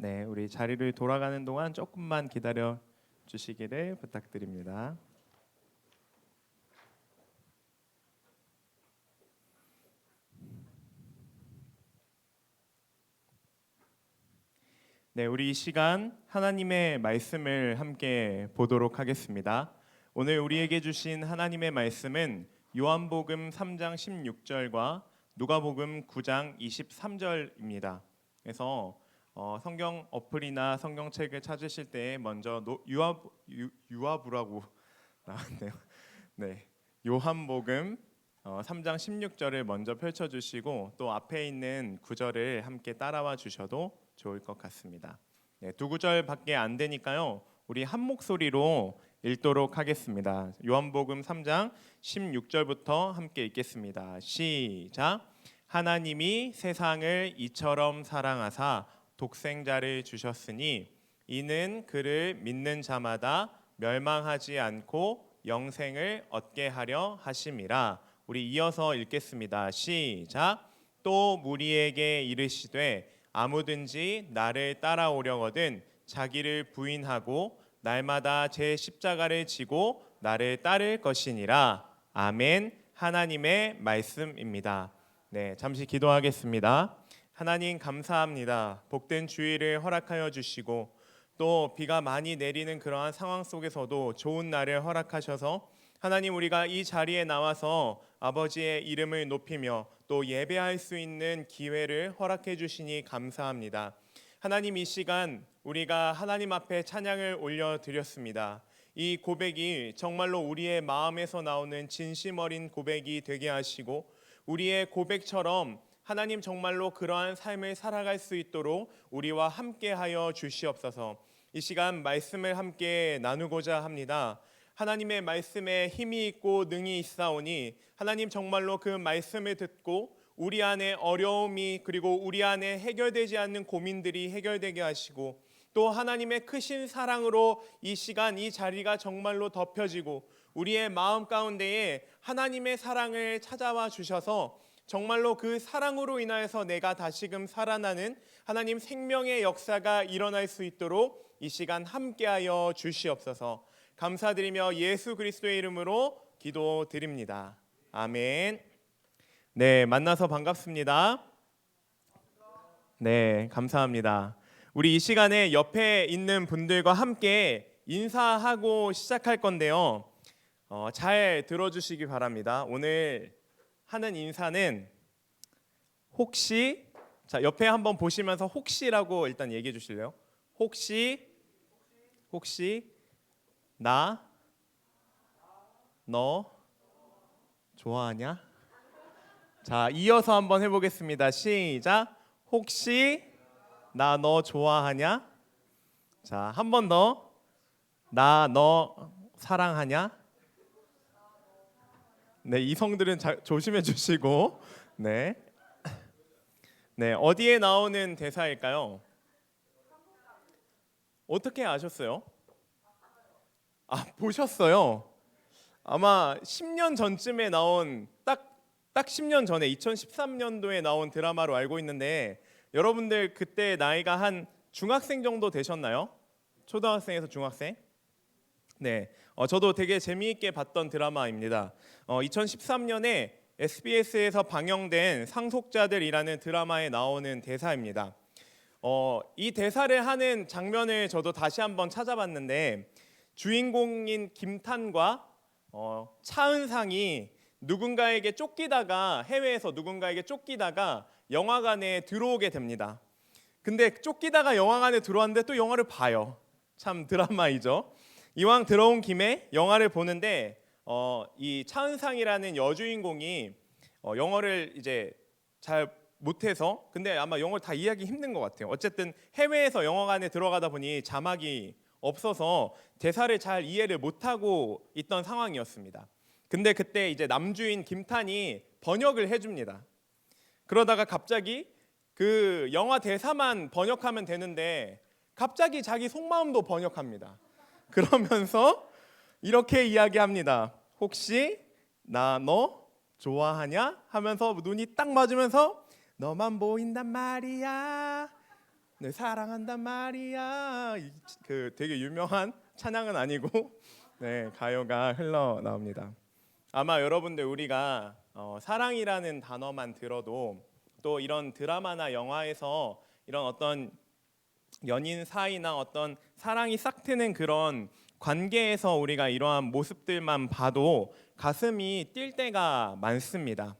네, 우리 자리를 돌아가는 동안 조금만 기다려 주시기를 부탁드립니다. 네, 우리 이 시간 하나님의 말씀을 함께 보도록 하겠습니다. 오늘 우리에게 주신 하나님의 말씀은 요한복음 3장 16절과 누가복음 9장 23절입니다. 그래서 성경 어플이나 성경책을 찾으실 때 먼저 유아부라고 나왔네요. 네, 요한복음 3장 16절을 먼저 펼쳐주시고 또 앞에 있는 구절을 함께 따라와 주셔도 좋을 것 같습니다. 네, 두 구절밖에 안 되니까요. 우리 한 목소리로 읽도록 하겠습니다. 요한복음 3장 16절부터 함께 읽겠습니다. 시작. 하나님이 세상을 이처럼 사랑하사 독생자를 주셨으니 이는 그를 믿는 자마다 멸망하지 않고 영생을 얻게 하려 하심이라. 우리 이어서 읽겠습니다. 시작. 또 무리에게 이르시되 아무든지 나를 따라오려거든 자기를 부인하고 날마다 제 십자가를 지고 나를 따를 것이니라. 아멘. 하나님의 말씀입니다. 네, 잠시 기도하겠습니다. 하나님 감사합니다. 복된 주일을 허락하여 주시고 또 비가 많이 내리는 그러한 상황 속에서도 좋은 날을 허락하셔서 하나님 우리가 이 자리에 나와서 아버지의 이름을 높이며 또 예배할 수 있는 기회를 허락해 주시니 감사합니다. 하나님 이 시간 우리가 하나님 앞에 찬양을 올려드렸습니다. 이 고백이 정말로 우리의 마음에서 나오는 진심 어린 고백이 되게 하시고 우리의 고백처럼 하나님 정말로 그러한 삶을 살아갈 수 있도록 우리와 함께하여 주시옵소서. 이 시간 말씀을 함께 나누고자 합니다. 하나님의 말씀에 힘이 있고 능이 있사오니 하나님 정말로 그 말씀을 듣고 우리 안에 어려움이 그리고 우리 안에 해결되지 않는 고민들이 해결되게 하시고 또 하나님의 크신 사랑으로 이 시간 이 자리가 정말로 덮여지고 우리의 마음 가운데에 하나님의 사랑을 찾아와 주셔서 정말로 그 사랑으로 인하여서 내가 다시금 살아나는 하나님 생명의 역사가 일어날 수 있도록 이 시간 함께하여 주시옵소서. 감사드리며 예수 그리스도의 이름으로 기도드립니다. 아멘. 네, 만나서 반갑습니다. 네, 감사합니다. 우리 이 시간에 옆에 있는 분들과 함께 인사하고 시작할 건데요. 잘 들어주시기 바랍니다. 오늘 하는 인사는 혹시, 자 옆에 한번 보시면서 혹시라고 일단 얘기해 주실래요? 혹시 나 너 좋아하냐? 자 이어서 한번 해보겠습니다. 시작. 혹시 나 너 좋아하냐? 자 한 번 더. 나 너 사랑하냐? 네, 이성들은 조심해 주시고. 네. 네, 어디에 나오는 대사일까요? 어떻게 아셨어요? 아, 보셨어요? 아마 10년 전쯤에 나온 딱 10년 전에 2013년도에 나온 드라마로 알고 있는데 여러분들 그때 나이가 한 중학생 정도 되셨나요? 초등학생에서 중학생? 네, 저도 되게 재미있게 봤던 드라마입니다. 2013년에 SBS에서 방영된 상속자들이라는 드라마에 나오는 대사입니다. 이 대사를 하는 장면을 저도 다시 한번 찾아봤는데 주인공인 김탄과 차은상이 누군가에게 쫓기다가 해외에서 누군가에게 쫓기다가 영화관에 들어오게 됩니다. 근데 쫓기다가 영화관에 들어왔는데 또 영화를 봐요. 참 드라마이죠. 이왕 들어온 김에 영화를 보는데 이 차은상이라는 여주인공이 영어를 이제 잘 못해서 근데 아마 영어를 다 이해하기 힘든 것 같아요. 어쨌든 해외에서 영화관에 들어가다 보니 자막이 없어서 대사를 잘 이해를 못하고 있던 상황이었습니다. 근데 그때 이제 남주인 김탄이 번역을 해줍니다. 그러다가 갑자기 그 영화 대사만 번역하면 되는데 갑자기 자기 속마음도 번역합니다. 그러면서 이렇게 이야기합니다. 혹시 나 너 좋아하냐? 하면서 눈이 딱 맞으면서 너만 보인단 말이야. 네, 사랑한단 말이야. 그 되게 유명한 찬양은 아니고 네, 가요가 흘러나옵니다. 아마 여러분들 우리가 사랑이라는 단어만 들어도 또 이런 드라마나 영화에서 이런 어떤 연인 사이나 어떤 사랑이 싹 트는 그런 관계에서 우리가 이러한 모습들만 봐도 가슴이 뛸 때가 많습니다.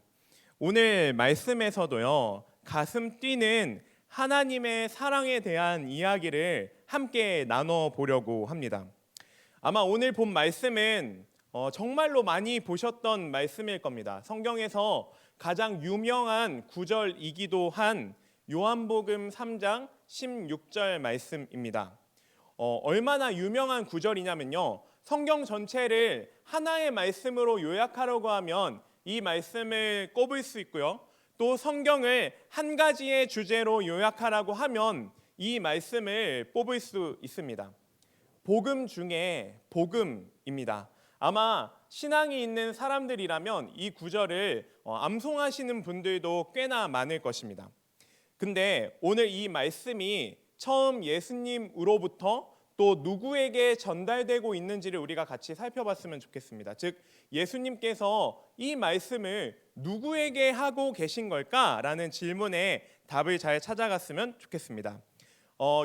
오늘 말씀에서도요, 가슴 뛰는 하나님의 사랑에 대한 이야기를 함께 나눠 보려고 합니다. 아마 오늘 본 말씀은 정말로 많이 보셨던 말씀일 겁니다. 성경에서 가장 유명한 구절이기도 한 요한복음 3장 16절 말씀입니다. 얼마나 유명한 구절이냐면요, 성경 전체를 하나의 말씀으로 요약하려고 하면 이 말씀을 꼽을 수 있고요, 또 성경을 한 가지의 주제로 요약하라고 하면 이 말씀을 뽑을 수 있습니다. 복음 중에 복음입니다. 아마 신앙이 있는 사람들이라면 이 구절을 암송하시는 분들도 꽤나 많을 것입니다. 근데 오늘 이 말씀이 처음 예수님으로부터 또 누구에게 전달되고 있는지를 우리가 같이 살펴봤으면 좋겠습니다. 즉, 예수님께서 이 말씀을 누구에게 하고 계신 걸까라는 질문에 답을 잘 찾아갔으면 좋겠습니다.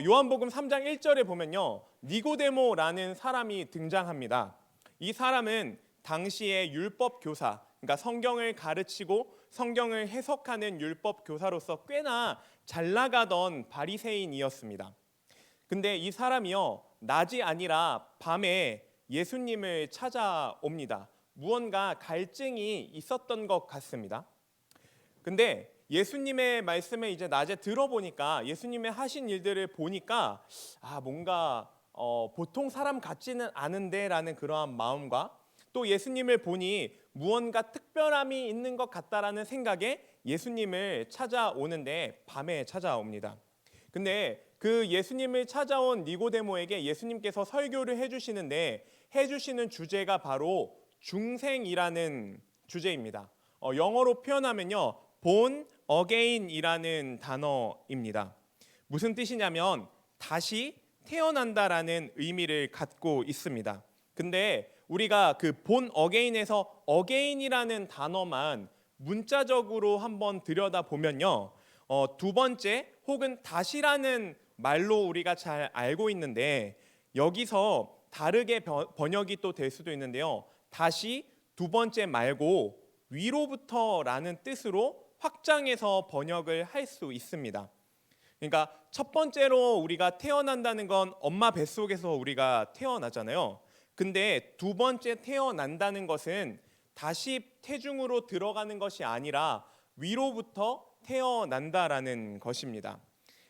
요한복음 3장 1절에 보면요, 니고데모라는 사람이 등장합니다. 이 사람은 당시의 율법 교사, 그러니까 성경을 가르치고 성경을 해석하는 율법 교사로서 꽤나 잘 나가던 바리새인이었습니다. 근데 이 사람이요, 낮이 아니라 밤에 예수님을 찾아옵니다. 무언가 갈증이 있었던 것 같습니다. 근데 예수님의 말씀을 이제 낮에 들어보니까, 예수님의 하신 일들을 보니까 뭔가 보통 사람 같지는 않은데 라는 그러한 마음과, 또 예수님을 보니 무언가 특별함이 있는 것 같다라는 생각에 예수님을 찾아오는데 밤에 찾아옵니다. 근데 그 예수님을 찾아온 니고데모에게 예수님께서 설교를 해주시는데 해주시는 주제가 바로 중생이라는 주제입니다. 영어로 표현하면요, born again이라는 단어입니다. 무슨 뜻이냐면 다시 태어난다라는 의미를 갖고 있습니다. 근데 우리가 그 born again에서 again이라는 단어만 문자적으로 한번 들여다보면요, 두 번째 혹은 다시라는 말로 우리가 잘 알고 있는데, 여기서 다르게 번역이 또 될 수도 있는데요, 다시 두 번째 말고 위로부터라는 뜻으로 확장해서 번역을 할 수 있습니다. 그러니까 첫 번째로 우리가 태어난다는 건 엄마 뱃속에서 우리가 태어나잖아요. 근데 두 번째 태어난다는 것은 다시 태중으로 들어가는 것이 아니라 위로부터 태어난다라는 것입니다.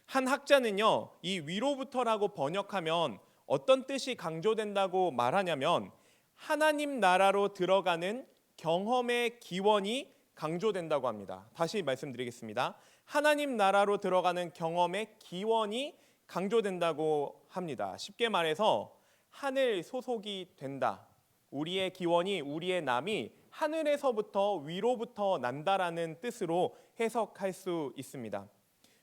한 학자는요, 이 위로부터라고 번역하면 어떤 뜻이 강조된다고 말하냐면 하나님 나라로 들어가는 경험의 기원이 강조된다고 합니다. 다시 말씀드리겠습니다. 하나님 나라로 들어가는 경험의 기원이 강조된다고 합니다. 쉽게 말해서 하늘 소속이 된다. 우리의 기원이, 우리의 남이 하늘에서부터 위로부터 난다라는 뜻으로 해석할 수 있습니다.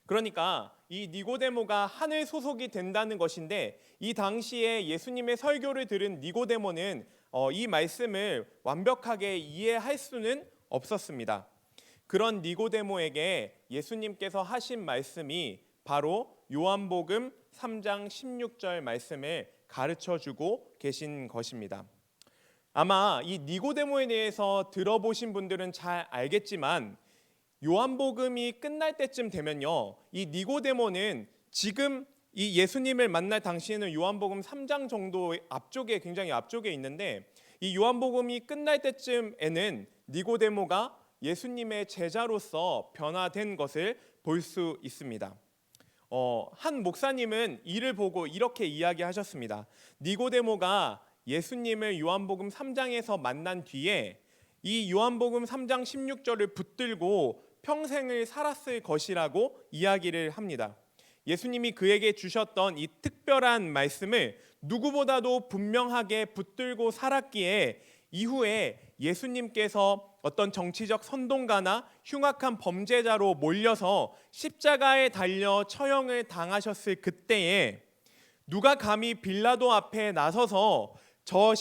그러니까 이 니고데모가 하늘 소속이 된다는 것인데, 이 당시에 예수님의 설교를 들은 니고데모는 이 말씀을 완벽하게 이해할 수는 없었습니다. 그런 니고데모에게 예수님께서 하신 말씀이 바로 요한복음 3장 16절 말씀을 가르쳐주고 계신 것입니다. 아마 이 니고데모에 대해서 들어보신 분들은 잘 알겠지만, 요한복음이 끝날 때쯤 되면요, 이 니고데모는 지금 이 예수님을 만날 당시에는 요한복음 3장 정도 앞쪽에, 굉장히 앞쪽에 있는데, 이 요한복음이 끝날 때쯤에는 니고데모가 예수님의 제자로서 변화된 것을 볼 수 있습니다. 한 목사님은 이를 보고 이렇게 이야기하셨습니다. 니고데모가 예수님을 요한복음 3장에서 만난 뒤에 이 요한복음 3장 16절을 붙들고 평생을 살았을 것이라고 이야기를 합니다. 예수님이 그에게 주셨던 이 특별한 말씀을 누구보다도 분명하게 붙들고 살았기에 이후에 예수님께서 어떤 정치적 선동가나 흉악한 범죄자로 몰려서 십자가에 달려 처형을 당하셨을 그때에 누가 감히 빌라도 앞에 나서서 저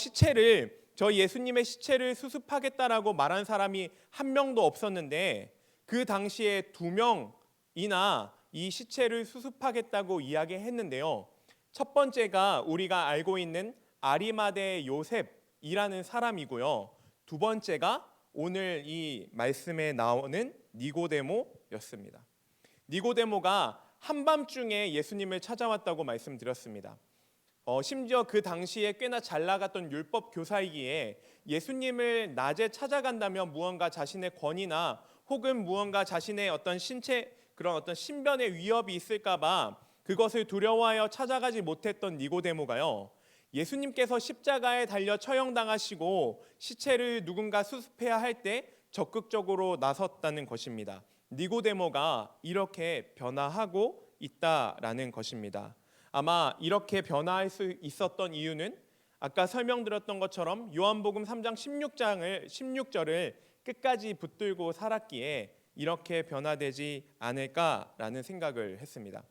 예수님의 시체를 수습하겠다라고 말한 사람이 한 명도 없었는데, 그 당시에 2명이나 이 시체를 수습하겠다고 이야기했는데요. 첫 번째가 우리가 알고 있는 아리마대 요셉이라는 사람이고요. 두 번째가 오늘 이 말씀에 나오는 니고데모였습니다. 니고데모가 한밤중에 예수님을 찾아왔다고 말씀드렸습니다. 심지어 그 당시에 꽤나 잘 나갔던 율법 교사이기에 예수님을 낮에 찾아간다면 무언가 자신의 권위나 혹은 무언가 자신의 어떤 그런 어떤 신변의 위협이 있을까봐 그것을 두려워하여 찾아가지 못했던 니고데모가요, 예수님께서 십자가에 달려 처형당하시고 시체를 누군가 수습해야 할 때 적극적으로 나섰다는 것입니다. 니고데모가 이렇게 변화하고 있다라는 것입니다. 아마 이렇게 변화할 수 있었던 이유는 아까 설명드렸던 것처럼 요한복음 3장 16절을 끝까지 붙들고 살았기에 이렇게 변화되지 않을까라는 생각을 했습니다.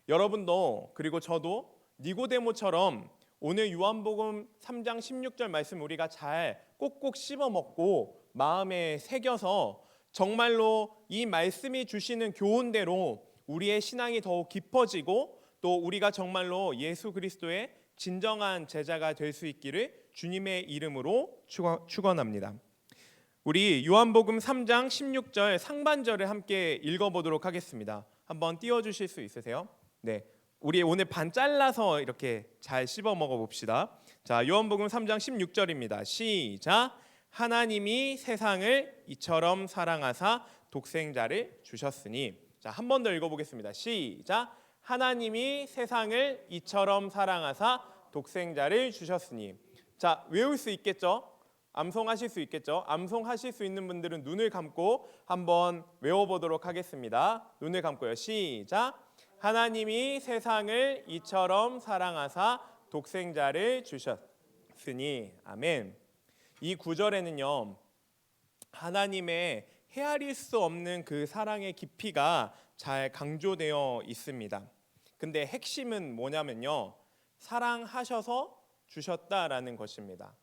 여러분도 그리고 저도 니고데모처럼 오늘 요한복음 3장 16절 말씀 우리가 잘 꼭꼭 씹어 먹고 마음에 새겨서 정말로 이 말씀이 주시는 교훈대로 우리의 신앙이 더욱 깊어지고 또 우리가 정말로 예수 그리스도의 진정한 제자가 될 수 있기를 주님의 이름으로 축원합니다. 우리 요한복음 3장 16절 상반절을 함께 읽어보도록 하겠습니다. 한번 띄워주실 수 있으세요? 네, 우리 오늘 반 잘라서 이렇게 잘 씹어 먹어봅시다. 자, 요한복음 3장 16절입니다. 시작. 하나님이 세상을 이처럼 사랑하사 독생자를 주셨으니. 자, 한 번 더 읽어보겠습니다. 시작. 하나님이 세상을 이처럼 사랑하사 독생자를 주셨으니. 자, 외울 수 있겠죠? 암송하실 수 있겠죠? 암송하실 수 있는 분들은 눈을 감고 한번 외워보도록 하겠습니다. 눈을 감고요. 시작. 하나님이 세상을 이처럼 사랑하사 독생자를 주셨으니. 아멘. 이 구절에는요, 하나님의 헤아릴 수 없는 그 사랑의 깊이가 잘 강조되어 있습니다. 근데 핵심은 뭐냐면요, 사랑하셔서 주셨다라는 것입니다.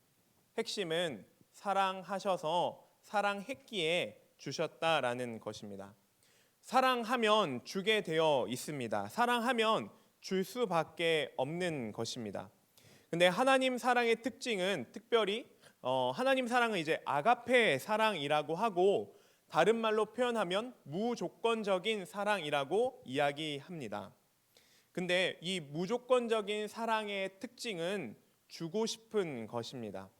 핵심은 사랑하셔서 사랑했기에 주셨다라는 것입니다. 사랑하면 주게 되어 있습니다. 사랑하면 줄 수밖에 없는 것입니다. 근데 하나님 사랑의 특징은 특별히 하나님 사랑은 이제 아가페 사랑이라고 하고, 다른 말로 표현하면 무조건적인 사랑이라고 이야기합니다. 근데 이 무조건적인 사랑의 특징은 주고 싶은 것입니다.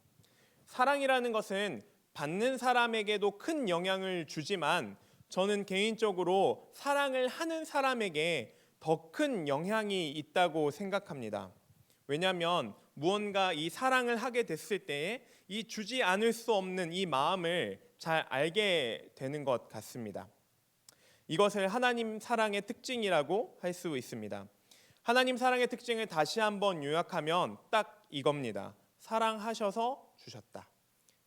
사랑이라는 것은 받는 사람에게도 큰 영향을 주지만 저는 개인적으로 사랑을 하는 사람에게 더 큰 영향이 있다고 생각합니다. 왜냐하면 무언가 이 사랑을 하게 됐을 때에 이 주지 않을 수 없는 이 마음을 잘 알게 되는 것 같습니다. 이것을 하나님 사랑의 특징이라고 할 수 있습니다. 하나님 사랑의 특징을 다시 한번 요약하면 딱 이겁니다. 사랑하셔서 주셨다.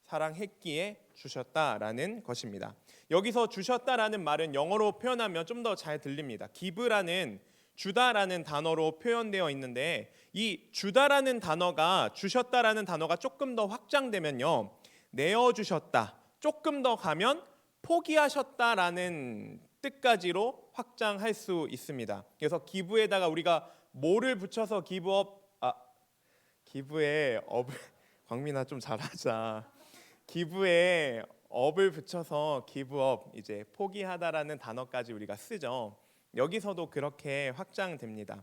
사랑했기에 주셨다라는 것입니다. 여기서 주셨다라는 말은 영어로 표현하면 좀 더 잘 들립니다. give라는 주다라는 단어로 표현되어 있는데, 이 주다라는 단어가 주셨다라는 단어가 조금 더 확장되면요, 내어주셨다, 조금 더 가면 포기하셨다라는 뜻까지로 확장할 수 있습니다. 그래서 기브에다가 우리가 뭐를 붙여서 기브에 업을 광민아 좀 잘하자. 기브에 업을 붙여서 기브업, 이제 포기하다라는 단어까지 우리가 쓰죠. 여기서도 그렇게 확장됩니다.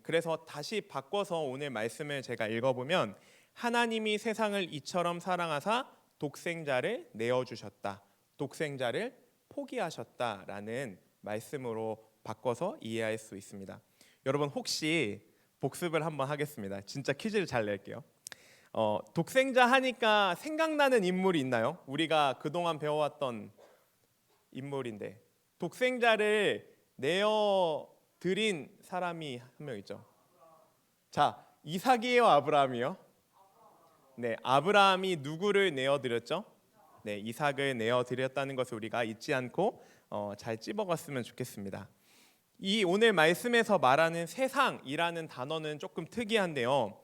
그래서 다시 바꿔서 오늘 말씀을 제가 읽어보면, 하나님이 세상을 이처럼 사랑하사 독생자를 내어주셨다, 독생자를 포기하셨다라는 말씀으로 바꿔서 이해할 수 있습니다. 여러분, 혹시 복습을 한번 하겠습니다. 진짜 퀴즈를 잘 낼게요. 독생자 하니까 생각나는 인물이 있나요? 우리가 그동안 배워왔던 인물인데 독생자를 내어드린 사람이 한 명 있죠. 자, 이삭이에요, 아브라함이요? 네, 아브라함이 누구를 내어드렸죠? 네, 이삭을 내어드렸다는 것을 우리가 잊지 않고 잘 찝어갔으면 좋겠습니다. 이 오늘 말씀에서 말하는 세상이라는 단어는 조금 특이한데요.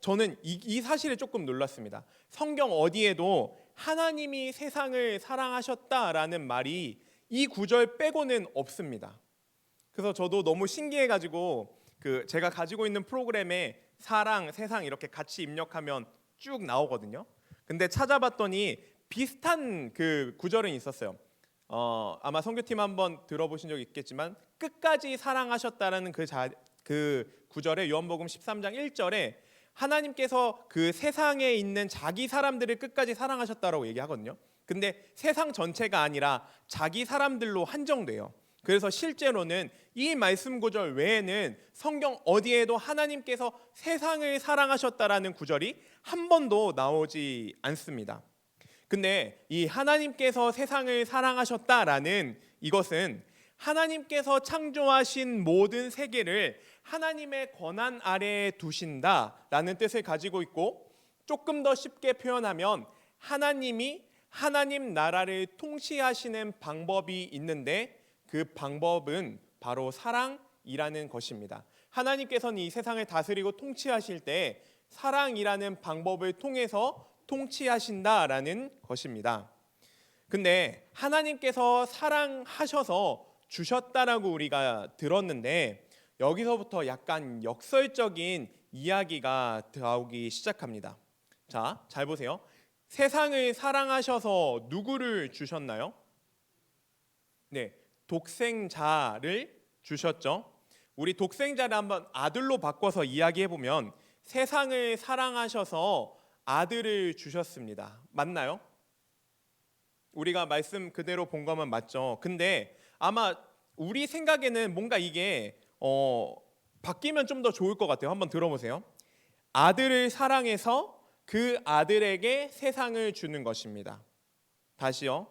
저는 이 사실에 조금 놀랐습니다. 성경 어디에도 하나님이 세상을 사랑하셨다라는 말이 이 구절 빼고는 없습니다. 그래서 저도 너무 신기해가지고 제가 가지고 있는 프로그램에 사랑, 세상 이렇게 같이 입력하면 쭉 나오거든요. 근데 찾아봤더니 비슷한 그 구절은 있었어요. 아마 선교팀 한번 들어보신 적 있겠지만 끝까지 사랑하셨다라는 그 구절에 요한복음 13장 1절에 하나님께서 그 세상에 있는 자기 사람들을 끝까지 사랑하셨다라고 얘기하거든요. 근데 세상 전체가 아니라 자기 사람들로 한정돼요. 그래서 실제로는 이 말씀 구절 외에는 성경 어디에도 하나님께서 세상을 사랑하셨다라는 구절이 한 번도 나오지 않습니다. 근데 이 하나님께서 세상을 사랑하셨다라는 이것은 하나님께서 창조하신 모든 세계를 하나님의 권한 아래에 두신다라는 뜻을 가지고 있고, 조금 더 쉽게 표현하면 하나님이 하나님 나라를 통치하시는 방법이 있는데 그 방법은 바로 사랑이라는 것입니다. 하나님께서는 이 세상을 다스리고 통치하실 때 사랑이라는 방법을 통해서 통치하신다라는 것입니다. 근데 하나님께서 사랑하셔서 주셨다라고 우리가 들었는데 여기서부터 약간 역설적인 이야기가 나오기 시작합니다. 자, 잘 보세요. 세상을 사랑하셔서 누구를 주셨나요? 네, 독생자를 주셨죠. 우리 독생자를 한번 아들로 바꿔서 이야기해 보면 세상을 사랑하셔서 아들을 주셨습니다. 맞나요? 우리가 말씀 그대로 본 거면 맞죠. 근데 아마 우리 생각에는 뭔가 이게 바뀌면 좀 더 좋을 것 같아요. 한번 들어보세요. 아들을 사랑해서 그 아들에게 세상을 주는 것입니다. 다시요.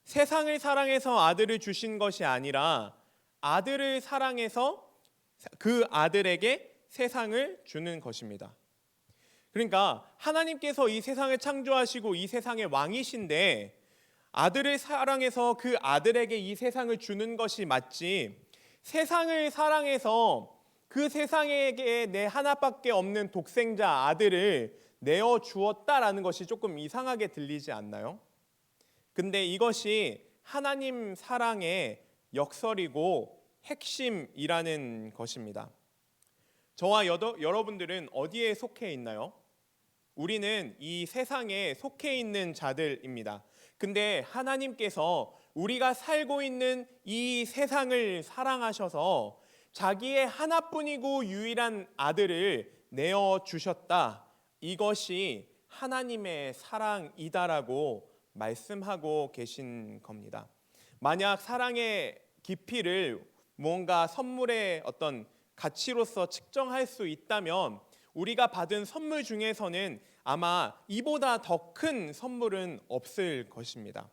세상을 사랑해서 아들을 주신 것이 아니라 아들을 사랑해서 그 아들에게 세상을 주는 것입니다. 그러니까 하나님께서 이 세상을 창조하시고 이 세상의 왕이신데 아들을 사랑해서 그 아들에게 이 세상을 주는 것이 맞지, 세상을 사랑해서 그 세상에게 내 하나밖에 없는 독생자 아들을 내어 주었다라는 것이 조금 이상하게 들리지 않나요? 근데 이것이 하나님 사랑의 역설이고 핵심이라는 것입니다. 저와 여러분들은 어디에 속해 있나요? 우리는 이 세상에 속해 있는 자들입니다. 근데 하나님께서 우리가 살고 있는 이 세상을 사랑하셔서 자기의 하나뿐이고 유일한 아들을 내어 주셨다. 이것이 하나님의 사랑이다라고 말씀하고 계신 겁니다. 만약 사랑의 깊이를 뭔가 선물의 어떤 가치로서 측정할 수 있다면 우리가 받은 선물 중에서는 아마 이보다 더 큰 선물은 없을 것입니다.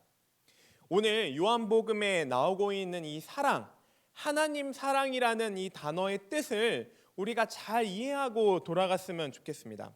오늘 요한복음에 나오고 있는 이 사랑, 하나님 사랑이라는 이 단어의 뜻을 우리가 잘 이해하고 돌아갔으면 좋겠습니다.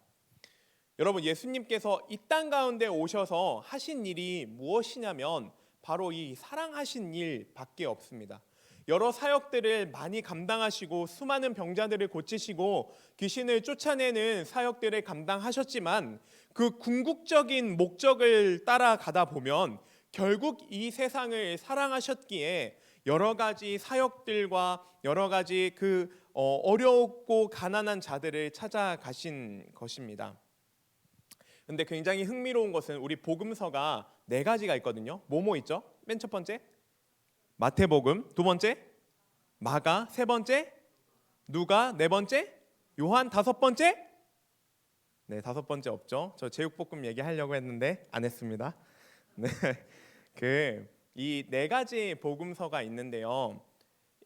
여러분, 예수님께서 이 땅 가운데 오셔서 하신 일이 무엇이냐면 바로 이 사랑하신 일밖에 없습니다. 여러 사역들을 많이 감당하시고 수많은 병자들을 고치시고 귀신을 쫓아내는 사역들을 감당하셨지만 그 궁극적인 목적을 따라가다 보면 결국 이 세상을 사랑하셨기에 여러 가지 사역들과 여러 가지 어렵고 가난한 자들을 찾아가신 것입니다. 근데 굉장히 흥미로운 것은 우리 복음서가 4가지가 있거든요. 뭐뭐 있죠? 맨 첫 번째 마태복음, 두 번째 마가, 세 번째 누가, 네 번째 요한, 다섯 번째 네, 다섯 번째 없죠. 저 제육볶음 얘기하려고 했는데 안 했습니다. 네, 이 4가지 복음서가 있는데요.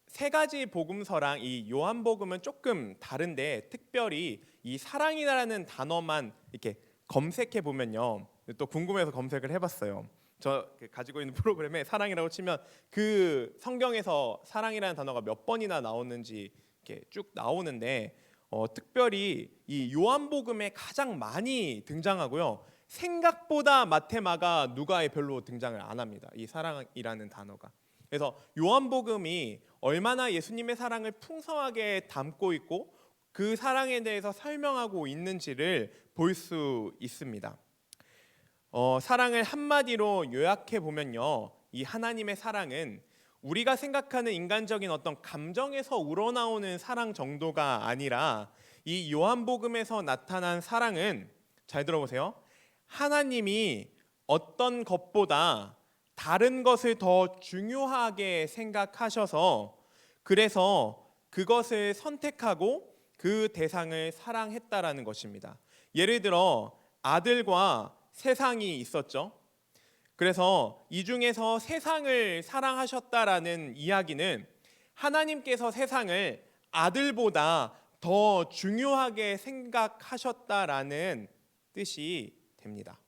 3가지 복음서랑 이 요한복음은 조금 다른데 특별히 이 사랑이라는 단어만 이렇게 검색해 보면요. 또 궁금해서 검색을 해봤어요. 저 가지고 있는 프로그램에 사랑이라고 치면 그 성경에서 사랑이라는 단어가 몇 번이나 나오는지 이렇게 쭉 나오는데 특별히 이 요한복음에 가장 많이 등장하고요. 생각보다 마테마가 누가에 별로 등장을 안 합니다. 이 사랑이라는 단어가. 그래서 요한복음이 얼마나 예수님의 사랑을 풍성하게 담고 있고 그 사랑에 대해서 설명하고 있는지를 볼 수 있습니다. 사랑을 한마디로 요약해 보면요, 이 하나님의 사랑은 우리가 생각하는 인간적인 어떤 감정에서 우러나오는 사랑 정도가 아니라 이 요한복음에서 나타난 사랑은, 잘 들어보세요, 하나님이 어떤 것보다 다른 것을 더 중요하게 생각하셔서 그래서 그것을 선택하고 그 대상을 사랑했다라는 것입니다. 예를 들어 아들과 세상이 있었죠. 그래서 이 중에서 세상을 사랑하셨다라는 이야기는 하나님께서 세상을 아들보다 더 중요하게 생각하셨다라는 뜻이 됩니다.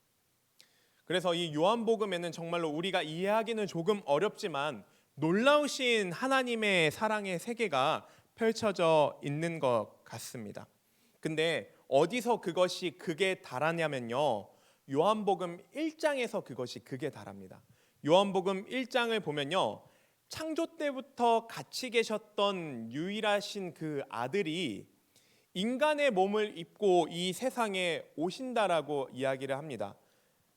그래서 이 요한복음에는 정말로 우리가 이해하기는 조금 어렵지만 놀라우신 하나님의 사랑의 세계가 펼쳐져 있는 것 같습니다. 근데 어디서 그것이 극에 달하냐면요, 요한복음 1장에서 그것이 극에 달합니다. 요한복음 1장을 보면요, 창조 때부터 같이 계셨던 유일하신 그 아들이 인간의 몸을 입고 이 세상에 오신다라고 이야기를 합니다.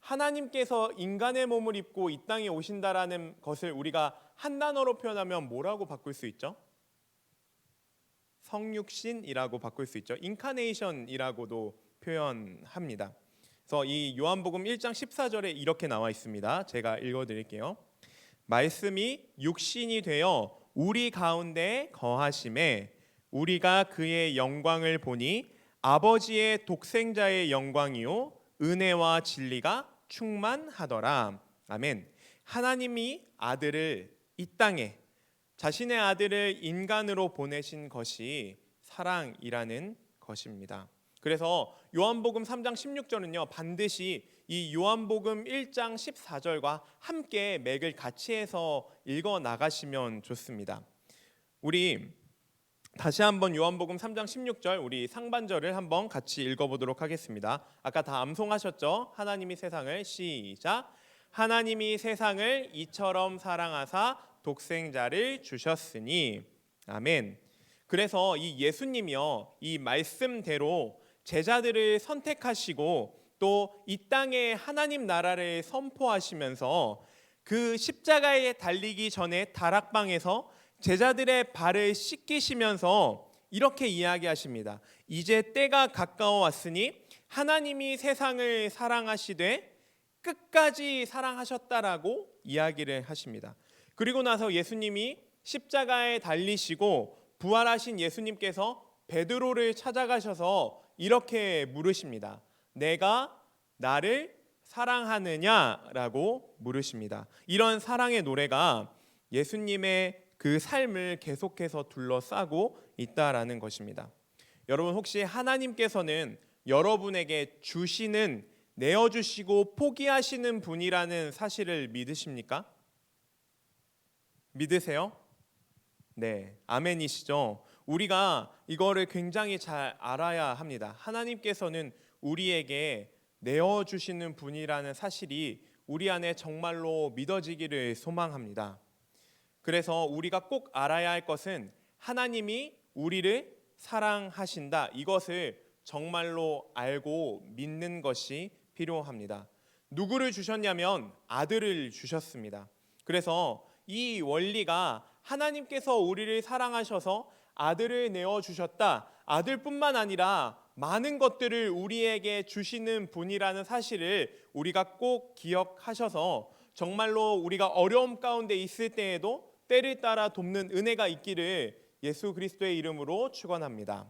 하나님께서 인간의 몸을 입고 이 땅에 오신다라는 것을 우리가 한 단어로 표현하면 뭐라고 바꿀 수 있죠? 성육신이라고 바꿀 수 있죠. 인카네이션이라고도 표현합니다. 그래서 이 요한복음 1장 14절에 이렇게 나와 있습니다. 제가 읽어드릴게요. 말씀이 육신이 되어 우리 가운데 거하심에 우리가 그의 영광을 보니 아버지의 독생자의 영광이요 은혜와 진리가 충만하더라. 아멘. 하나님이 아들을 이 땅에, 자신의 아들을 인간으로 보내신 것이 사랑이라는 것입니다. 그래서 요한복음 3장 16절은요, 반드시 이 요한복음 1장 14절과 함께 맥을 같이 해서 읽어 나가시면 좋습니다. 우리 다시 한번 요한복음 3장 16절 우리 상반절을 한번 같이 읽어보도록 하겠습니다. 아까 다 암송하셨죠? 하나님이 세상을, 시작. 하나님이 세상을 이처럼 사랑하사 독생자를 주셨으니. 아멘. 그래서 이 예수님이요, 이 말씀대로 제자들을 선택하시고 또 이 땅에 하나님 나라를 선포하시면서 그 십자가에 달리기 전에 다락방에서 제자들의 발을 씻기시면서 이렇게 이야기하십니다. 이제 때가 가까워 왔으니 하나님이 세상을 사랑하시되 끝까지 사랑하셨다라고 이야기를 하십니다. 그리고 나서 예수님이 십자가에 달리시고 부활하신 예수님께서 베드로를 찾아가셔서 이렇게 물으십니다. 내가 나를 사랑하느냐라고 물으십니다. 이런 사랑의 노래가 예수님의 그 삶을 계속해서 둘러싸고 있다라는 것입니다. 여러분, 혹시 하나님께서는 여러분에게 주시는, 내어주시고 포기하시는 분이라는 사실을 믿으십니까? 믿으세요? 네, 아멘이시죠? 우리가 이거를 굉장히 잘 알아야 합니다. 하나님께서는 우리에게 내어주시는 분이라는 사실이 우리 안에 정말로 믿어지기를 소망합니다. 그래서 우리가 꼭 알아야 할 것은 하나님이 우리를 사랑하신다, 이것을 정말로 알고 믿는 것이 필요합니다. 누구를 주셨냐면 아들을 주셨습니다. 그래서 이 원리가 하나님께서 우리를 사랑하셔서 아들을 내어주셨다, 아들뿐만 아니라 많은 것들을 우리에게 주시는 분이라는 사실을 우리가 꼭 기억하셔서 정말로 우리가 어려움 가운데 있을 때에도 때를 따라 돕는 은혜가 있기를 예수 그리스도의 이름으로 축원합니다.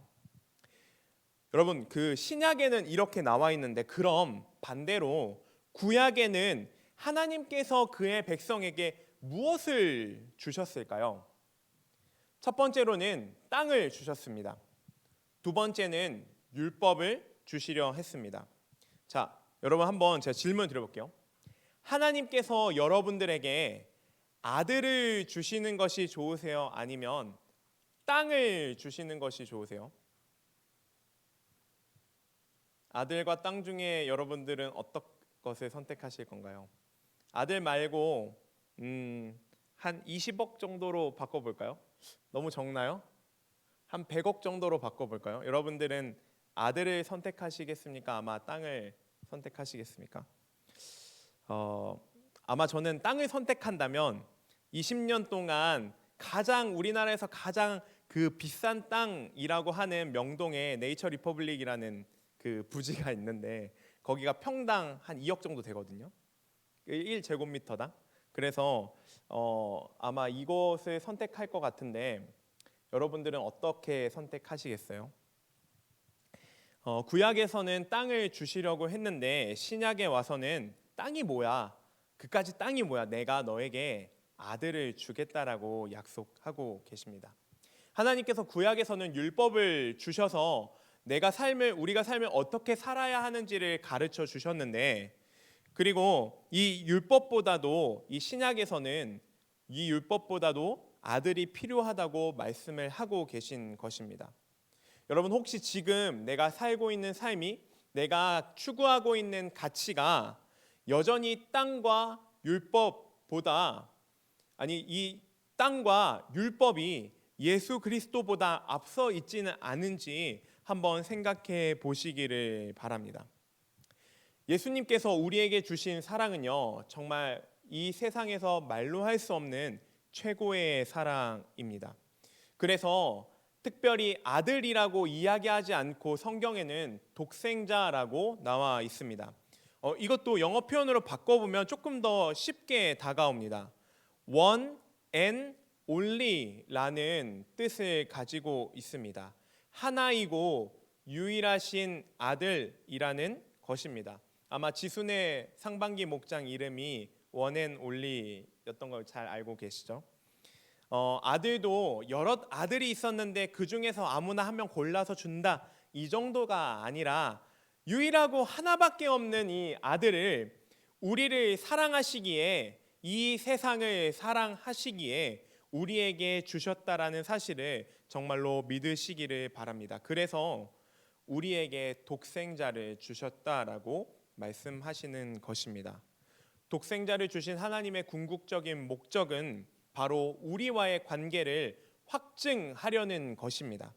여러분, 그 신약에는 이렇게 나와 있는데 그럼 반대로 구약에는 하나님께서 그의 백성에게 무엇을 주셨을까요? 첫 번째로는 땅을 주셨습니다. 두 번째는 율법을 주시려 했습니다. 자, 여러분 한번 제가 질문 드려볼게요. 하나님께서 여러분들에게 아들을 주시는 것이 좋으세요? 아니면 땅을 주시는 것이 좋으세요? 아들과 땅 중에 여러분들은 어떤 것을 선택하실 건가요? 아들 말고 한 20억 정도로 바꿔볼까요? 너무 적나요? 한 100억 정도로 바꿔볼까요? 여러분들은 아들을 선택하시겠습니까? 아마 땅을 선택하시겠습니까? 아마 저는 땅을 선택한다면 20년 동안 우리나라에서 가장 그 비싼 땅이라고 하는 명동에 네이처 리퍼블릭이라는 그 부지가 있는데 거기가 평당 한 2억 정도 되거든요. 1제곱미터당. 그래서 아마 이것을 선택할 것 같은데 여러분들은 어떻게 선택하시겠어요? 구약에서는 땅을 주시려고 했는데 신약에 와서는 땅이 뭐야? 그까지 땅이 뭐야? 내가 너에게 아들을 주겠다라고 약속하고 계십니다. 하나님께서 구약에서는 율법을 주셔서 우리가 삶을 어떻게 살아야 하는지를 가르쳐 주셨는데, 그리고 이 신약에서는 이 율법보다도 아들이 필요하다고 말씀을 하고 계신 것입니다. 여러분, 혹시 지금 내가 살고 있는 삶이, 내가 추구하고 있는 가치가 여전히 이 땅과 율법이 예수 그리스도보다 앞서 있지는 않은지 한번 생각해 보시기를 바랍니다. 예수님께서 우리에게 주신 사랑은요, 정말 이 세상에서 말로 할 수 없는 최고의 사랑입니다. 그래서 특별히 아들이라고 이야기하지 않고 성경에는 독생자라고 나와 있습니다. 이것도 영어 표현으로 바꿔보면 조금 더 쉽게 다가옵니다. One and only라는 뜻을 가지고 있습니다. 하나이고 유일하신 아들이라는 것입니다. 아마 지순의 상반기 목장 이름이 One and only였던 걸 잘 알고 계시죠? 아들도 여러 아들이 있었는데 그 중에서 아무나 한 명 골라서 준다, 이 정도가 아니라 유일하고 하나밖에 없는 이 아들을 우리를 사랑하시기에, 이 세상을 사랑하시기에 우리에게 주셨다라는 사실을 정말로 믿으시기를 바랍니다. 그래서 우리에게 독생자를 주셨다라고 말씀하시는 것입니다. 독생자를 주신 하나님의 궁극적인 목적은 바로 우리와의 관계를 확증하려는 것입니다.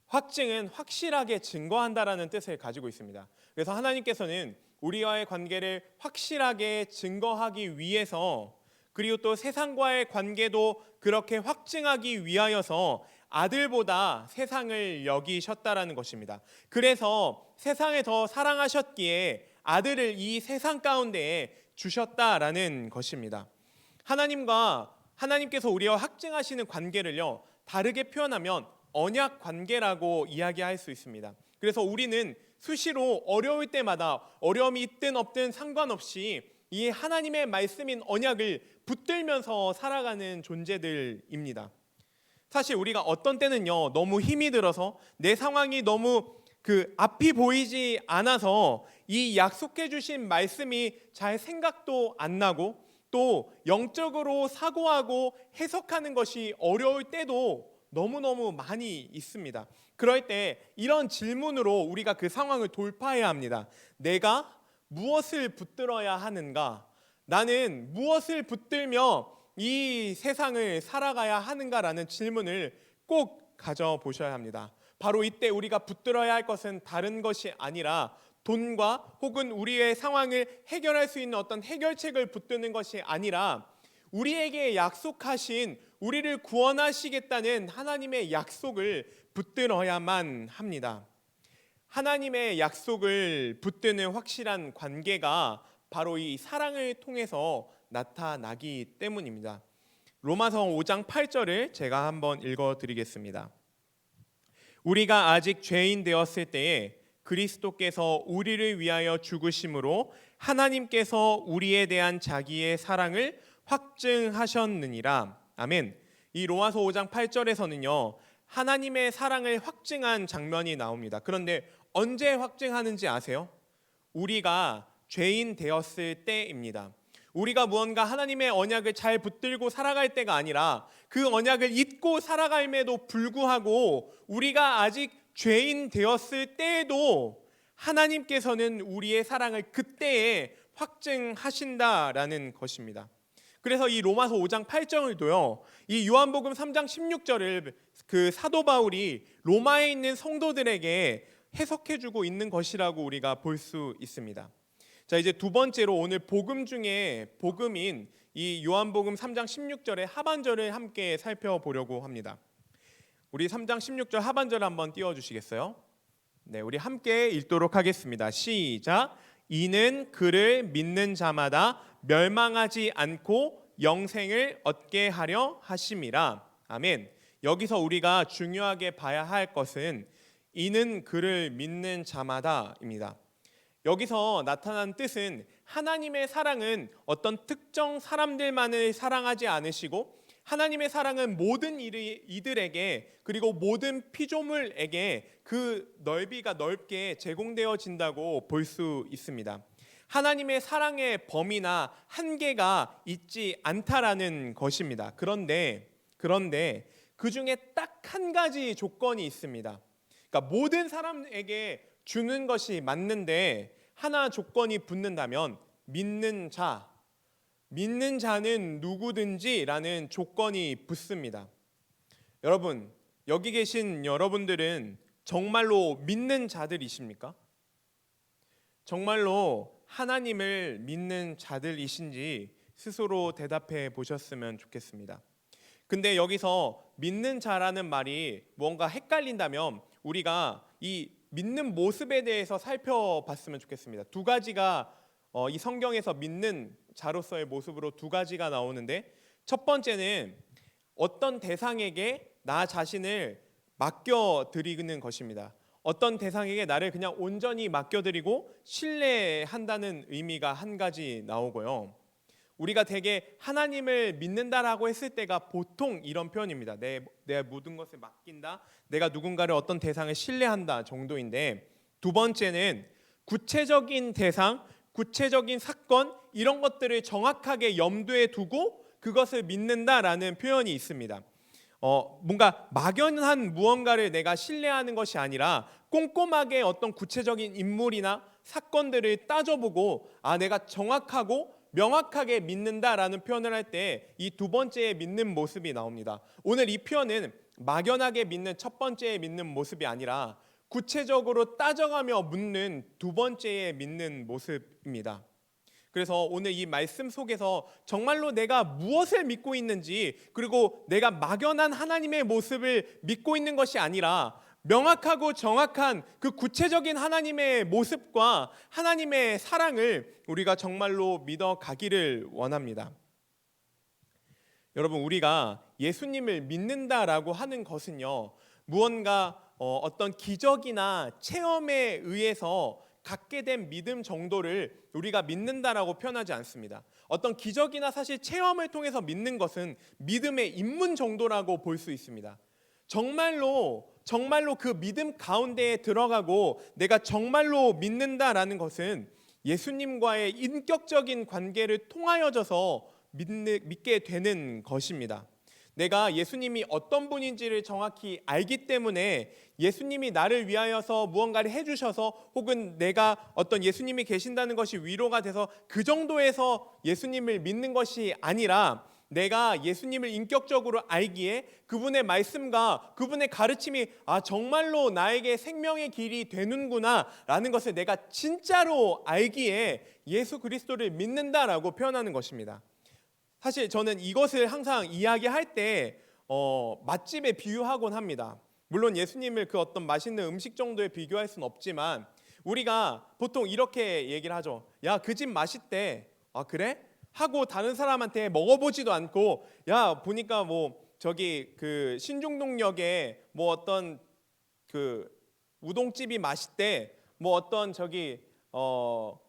확증은 확실하게 증거한다라는 뜻을 가지고 있습니다. 그래서 하나님께서는 우리와의 관계를 확실하게 증거하기 위해서, 그리고 또 세상과의 관계도 그렇게 확증하기 위하여서 아들보다 세상을 여기셨다라는 것입니다. 그래서 세상을 더 사랑하셨기에 아들을 이 세상 가운데에 주셨다라는 것입니다. 하나님께서 우리와 확증하시는 관계를요, 다르게 표현하면 언약 관계라고 이야기할 수 있습니다. 그래서 우리는 수시로 어려울 때마다, 어려움이 있든 없든 상관없이 이 하나님의 말씀인 언약을 붙들면서 살아가는 존재들입니다. 사실 우리가 어떤 때는요, 너무 힘이 들어서 내 상황이 너무 앞이 보이지 않아서 이 약속해 주신 말씀이 잘 생각도 안 나고, 또 영적으로 사고하고 해석하는 것이 어려울 때도 너무너무 많이 있습니다. 그럴 때 이런 질문으로 우리가 그 상황을 돌파해야 합니다. 내가 무엇을 붙들어야 하는가? 나는 무엇을 붙들며 이 세상을 살아가야 하는가라는 질문을 꼭 가져보셔야 합니다. 바로 이때 우리가 붙들어야 할 것은 다른 것이 아니라 돈과 혹은 우리의 상황을 해결할 수 있는 어떤 해결책을 붙드는 것이 아니라 우리에게 약속하신, 우리를 구원하시겠다는 하나님의 약속을 붙들어야만 합니다. 하나님의 약속을 붙드는 확실한 관계가 바로 이 사랑을 통해서 나타나기 때문입니다. 로마서 5장 8절을 제가 한번 읽어드리겠습니다. 우리가 아직 죄인 되었을 때에 그리스도께서 우리를 위하여 죽으심으로 하나님께서 우리에 대한 자기의 사랑을 확증하셨느니라. 아멘. 이 로마서 5장 8절에서는요, 하나님의 사랑을 확증한 장면이 나옵니다. 그런데 언제 확증하는지 아세요? 우리가 죄인 되었을 때입니다. 우리가 무언가 하나님의 언약을 잘 붙들고 살아갈 때가 아니라 그 언약을 잊고 살아감에도 불구하고 우리가 아직 죄인 되었을 때에도 하나님께서는 우리의 사랑을 그때에 확증하신다라는 것입니다. 그래서 이 로마서 5장 8절도요. 이 요한복음 3장 16절을 그 사도 바울이 로마에 있는 성도들에게 해석해주고 있는 것이라고 우리가 볼 수 있습니다. 자, 이제 두 번째로 오늘 복음 중에 복음인 이 요한복음 3장 16절의 하반절을 함께 살펴보려고 합니다. 우리 3장 16절 하반절 한번 띄워주시겠어요? 네, 우리 함께 읽도록 하겠습니다. 시작. 이는 그를 믿는 자마다 멸망하지 않고 영생을 얻게 하려 하심이라. 아멘. 여기서 우리가 중요하게 봐야 할 것은 이는 그를 믿는 자마다입니다. 여기서 나타난 뜻은 하나님의 사랑은 어떤 특정 사람들만을 사랑하지 않으시고 하나님의 사랑은 모든 이들에게 그리고 모든 피조물에게 그 넓이가 넓게 제공되어진다고 볼 수 있습니다. 하나님의 사랑의 범위나 한계가 있지 않다라는 것입니다. 그런데 그 중에 딱 한 가지 조건이 있습니다. 그러니까 모든 사람에게 주는 것이 맞는데 하나 조건이 붙는다면 믿는 자는 누구든지라는 조건이 붙습니다. 여러분, 여기 계신 여러분들은 정말로 믿는 자들이십니까? 정말로 하나님을 믿는 자들이신지 스스로 대답해 보셨으면 좋겠습니다. 근데 여기서 믿는 자라는 말이 뭔가 헷갈린다면 우리가 이 믿는 모습에 대해서 살펴봤으면 좋겠습니다. 두 가지가 이 성경에서 믿는 자로서의 모습으로 두 가지가 나오는데, 첫 번째는 어떤 대상에게 나 자신을 맡겨드리는 것입니다. 어떤 대상에게 나를 그냥 온전히 맡겨드리고 신뢰한다는 의미가 한 가지 나오고요. 우리가 대개 하나님을 믿는다라고 했을 때가 보통 이런 표현입니다. 내 모든 것을 맡긴다, 내가 누군가를 어떤 대상을 신뢰한다 정도인데, 두 번째는 구체적인 대상, 구체적인 사건 이런 것들을 정확하게 염두에 두고 그것을 믿는다라는 표현이 있습니다. 뭔가 막연한 무언가를 내가 신뢰하는 것이 아니라 꼼꼼하게 어떤 구체적인 인물이나 사건들을 따져보고 내가 정확하고 명확하게 믿는다라는 표현을 할 때 이 두 번째의 믿는 모습이 나옵니다. 오늘 이 표현은 막연하게 믿는 첫 번째의 믿는 모습이 아니라 구체적으로 따져가며 묻는 두 번째의 믿는 모습입니다. 그래서 오늘 이 말씀 속에서 정말로 내가 무엇을 믿고 있는지, 그리고 내가 막연한 하나님의 모습을 믿고 있는 것이 아니라 명확하고 정확한 그 구체적인 하나님의 모습과 하나님의 사랑을 우리가 정말로 믿어가기를 원합니다. 여러분, 우리가 예수님을 믿는다라고 하는 것은요, 무언가 어떤 기적이나 체험에 의해서 갖게 된 믿음 정도를 우리가 믿는다라고 표현하지 않습니다. 어떤 기적이나 사실 체험을 통해서 믿는 것은 믿음의 입문 정도라고 볼 수 있습니다. 정말로 그 믿음 가운데에 들어가고 내가 정말로 믿는다라는 것은 예수님과의 인격적인 관계를 통하여져서 믿게 되는 것입니다. 내가 예수님이 어떤 분인지를 정확히 알기 때문에 예수님이 나를 위하여서 무언가를 해주셔서 혹은 내가 어떤 예수님이 계신다는 것이 위로가 돼서 그 정도에서 예수님을 믿는 것이 아니라, 내가 예수님을 인격적으로 알기에 그분의 말씀과 그분의 가르침이 정말로 나에게 생명의 길이 되는구나 라는 것을 내가 진짜로 알기에 예수 그리스도를 믿는다라고 표현하는 것입니다. 사실 저는 이것을 항상 이야기할 때 맛집에 비유하곤 합니다. 물론 예수님을 그 어떤 맛있는 음식 정도에 비교할 수는 없지만 우리가 보통 이렇게 얘기를 하죠. 야, 그 집 맛있대. 그래? 하고 다른 사람한테 먹어보지도 않고, 야, 보니까 뭐 저기 그 신중동역에 뭐 어떤 그 우동집이 맛있대. 뭐 어떤 저기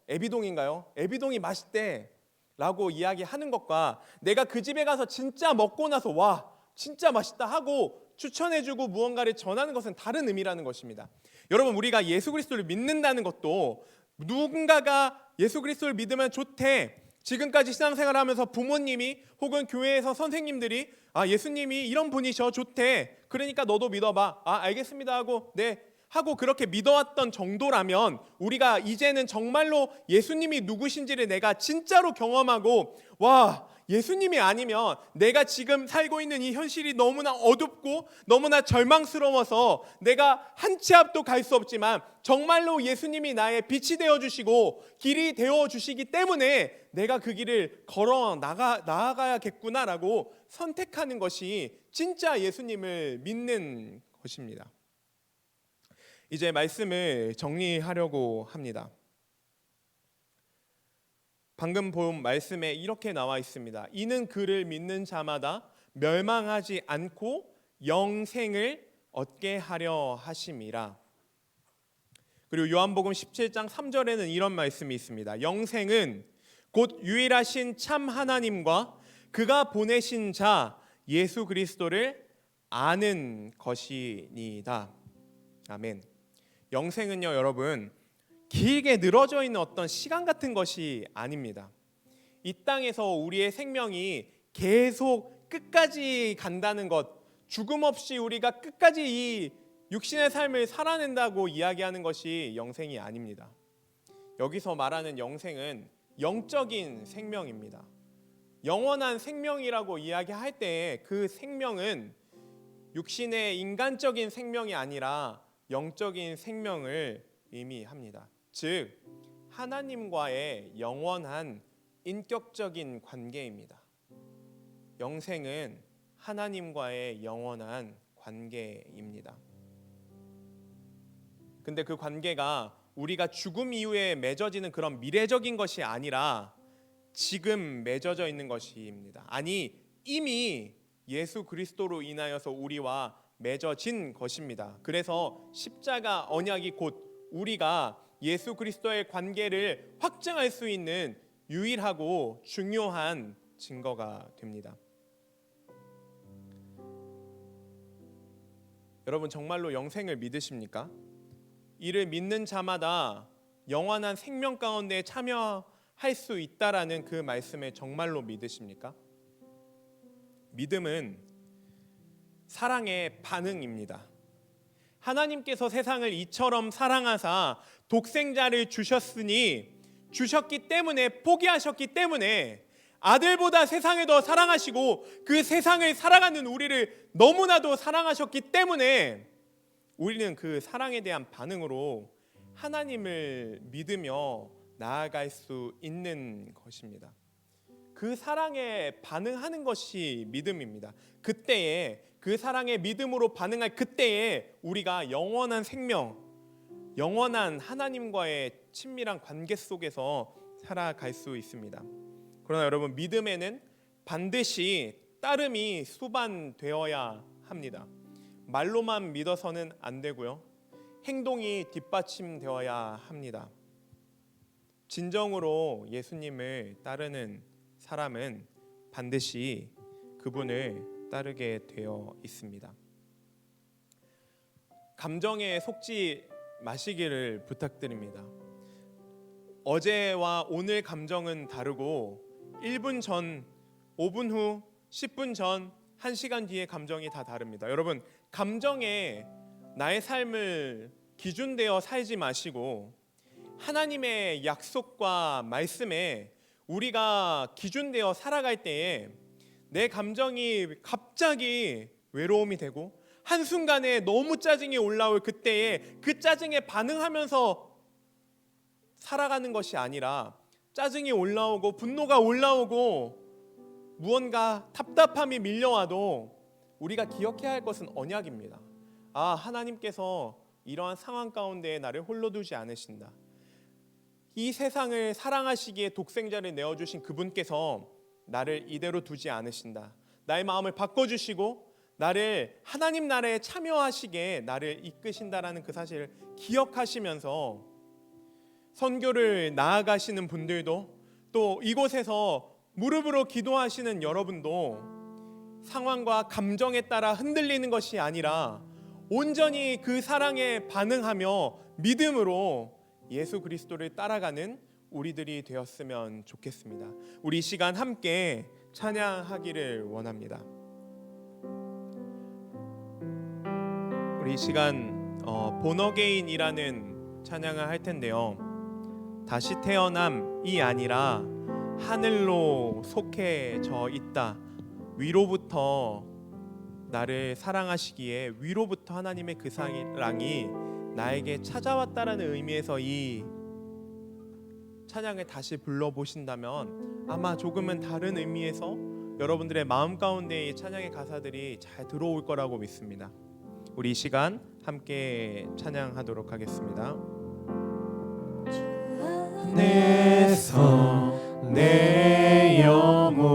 애비동인가요? 애비동이 맛있대 라고 이야기하는 것과 내가 그 집에 가서 진짜 먹고 나서 와 진짜 맛있다 하고 추천해주고 무언가를 전하는 것은 다른 의미라는 것입니다. 여러분, 우리가 예수 그리스도를 믿는다는 것도 누군가가 예수 그리스도를 믿으면 좋대, 지금까지 신앙생활하면서 부모님이 혹은 교회에서 선생님들이 예수님이 이런 분이셔 좋대, 그러니까 너도 믿어봐, 알겠습니다 하고 네 하고 그렇게 믿어왔던 정도라면 우리가 이제는 정말로 예수님이 누구신지를 내가 진짜로 경험하고, 와, 예수님이 아니면 내가 지금 살고 있는 이 현실이 너무나 어둡고 너무나 절망스러워서 내가 한 치 앞도 갈 수 없지만 정말로 예수님이 나의 빛이 되어주시고 길이 되어주시기 때문에 내가 그 길을 걸어 나아가야겠구나라고 선택하는 것이 진짜 예수님을 믿는 것입니다. 이제 말씀을 정리하려고 합니다. 방금 본 말씀에 이렇게 나와 있습니다. 이는 그를 믿는 자마다 멸망하지 않고 영생을 얻게 하려 하심이라. 그리고 요한복음 17장 3절에는 이런 말씀이 있습니다. 영생은 곧 유일하신 참 하나님과 그가 보내신 자 예수 그리스도를 아는 것이니이다. 아멘. 영생은요, 여러분, 길게 늘어져 있는 어떤 시간 같은 것이 아닙니다. 이 땅에서 우리의 생명이 계속 끝까지 간다는 것, 죽음 없이 우리가 끝까지 이 육신의 삶을 살아낸다고 이야기하는 것이 영생이 아닙니다. 여기서 말하는 영생은 영적인 생명입니다. 영원한 생명이라고 이야기할 때 그 생명은 육신의 인간적인 생명이 아니라 영적인 생명을 의미합니다. 즉 하나님과의 영원한 인격적인 관계입니다. 영생은 하나님과의 영원한 관계입니다. 근데 그 관계가 우리가 죽음 이후에 맺어지는 그런 미래적인 것이 아니라 지금 맺어져 있는 것입니다. 아니, 이미 예수 그리스도로 인하여서 우리와 맺어진 것입니다. 그래서 십자가 언약이 곧 우리가 예수 그리스도의 관계를 확증할 수 있는 유일하고 중요한 증거가 됩니다. 여러분, 정말로 영생을 믿으십니까? 이를 믿는 자마다 영원한 생명 가운데 참여할 수 있다라는 그 말씀을 정말로 믿으십니까? 믿음은 사랑의 반응입니다. 하나님께서 세상을 이처럼 사랑하사 독생자를 주셨기 때문에, 포기하셨기 때문에 아들보다 세상을 더 사랑하시고 그 세상을 살아가는 우리를 너무나도 사랑하셨기 때문에 우리는 그 사랑에 대한 반응으로 하나님을 믿으며 나아갈 수 있는 것입니다. 그 사랑에 반응하는 것이 믿음입니다. 그때에 그 사랑의 믿음으로 반응할 그때에 우리가 영원한 생명, 영원한 하나님과의 친밀한 관계 속에서 살아갈 수 있습니다. 그러나 여러분, 믿음에는 반드시 따름이 수반되어야 합니다. 말로만 믿어서는 안 되고요. 행동이 뒷받침되어야 합니다. 진정으로 예수님을 따르는 사람은 반드시 그분을 따르게 되어 있습니다. 감정에 속지 마시기를 부탁드립니다. 어제와 오늘 감정은 다르고 1분 전, 5분 후, 10분 전, 1시간 뒤의 감정이 다 다릅니다. 여러분, 감정에 나의 삶을 기준되어 살지 마시고 하나님의 약속과 말씀에 우리가 기준되어 살아갈 때에 내 감정이 갑자기 외로움이 되고 한순간에 너무 짜증이 올라올 그때에 그 짜증에 반응하면서 살아가는 것이 아니라 짜증이 올라오고 분노가 올라오고 무언가 답답함이 밀려와도 우리가 기억해야 할 것은 언약입니다. 아, 하나님께서 이러한 상황 가운데 나를 홀로 두지 않으신다. 이 세상을 사랑하시기에 독생자를 내어주신 그분께서 나를 이대로 두지 않으신다. 나의 마음을 바꿔주시고 나를 하나님 나라에 참여하시게 나를 이끄신다라는 그 사실을 기억하시면서 선교를 나아가시는 분들도 또 이곳에서 무릎으로 기도하시는 여러분도 상황과 감정에 따라 흔들리는 것이 아니라 온전히 그 사랑에 반응하며 믿음으로 예수 그리스도를 따라가는 우리들이 되었으면 좋겠습니다. 우리 이 시간 함께 찬양하기를 원합니다. 우리 이 시간 본어게인이라는 찬양을 할 텐데요. 다시 태어남이 아니라 하늘로 속해져 있다. 위로부터 나를 사랑하시기에 위로부터 하나님의 그 사랑이 나에게 찾아왔다라는 의미에서 이 찬양을 다시 불러보신다면 아마 조금은 다른 의미에서 여러분들의 마음 가운데 이 찬양의 가사들이 잘 들어올 거라고 믿습니다. 우리 이 시간 함께 찬양하도록 하겠습니다. 안에서 내 영혼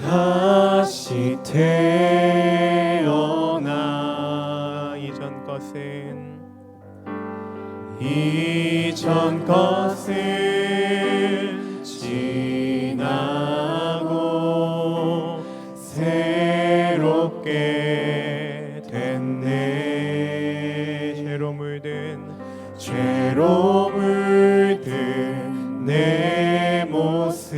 다시 태어나 이전 것은 지나고 새롭게 됐네. 죄로 물든 내 모습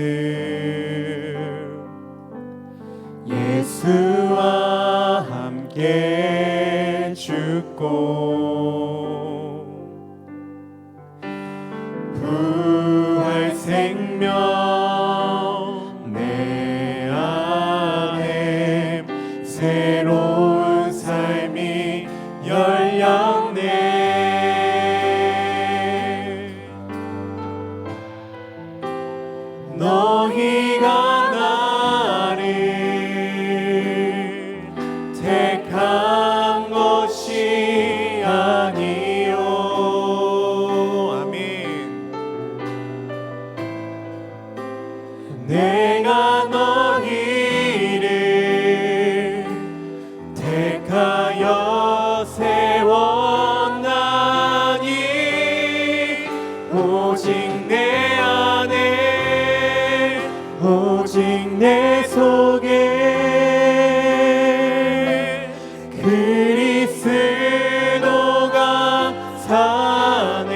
예수와 함께 죽고 부활 생명 내 안에 새로운 삶이 열렸네. 너희가 나를 택한 것이 아니요. 아멘. 내가 너희를 택하여 세웠나니 오직 내 안에 오직 내 속에 그리스도가 사네.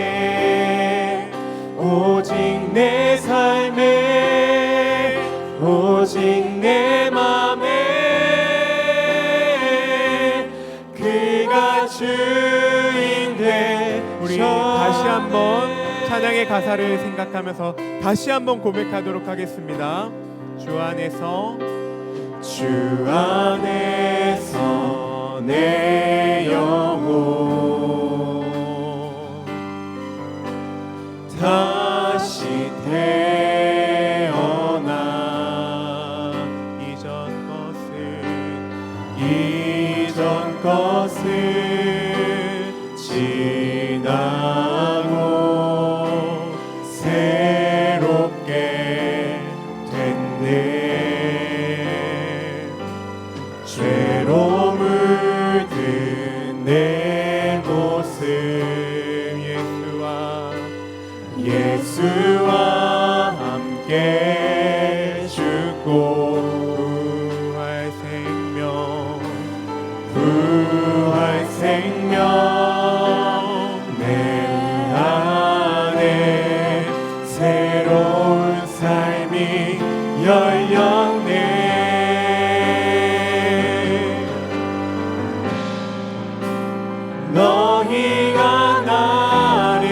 오직 내 삶에 오직 내 맘에 그가 주인 되셔. 우리 다시 한번 찬양의 가사를 생각하면서 다시 한번 고백하도록 하겠습니다. 주 안에서 내 영혼 다시 태어나 이전 것은 지나고 새롭게 됐네. 죄로 물든 내 모습 예수와 함께 죽고 부활 생명 내 안에 새로운 삶이 열렸네. 너희가 나를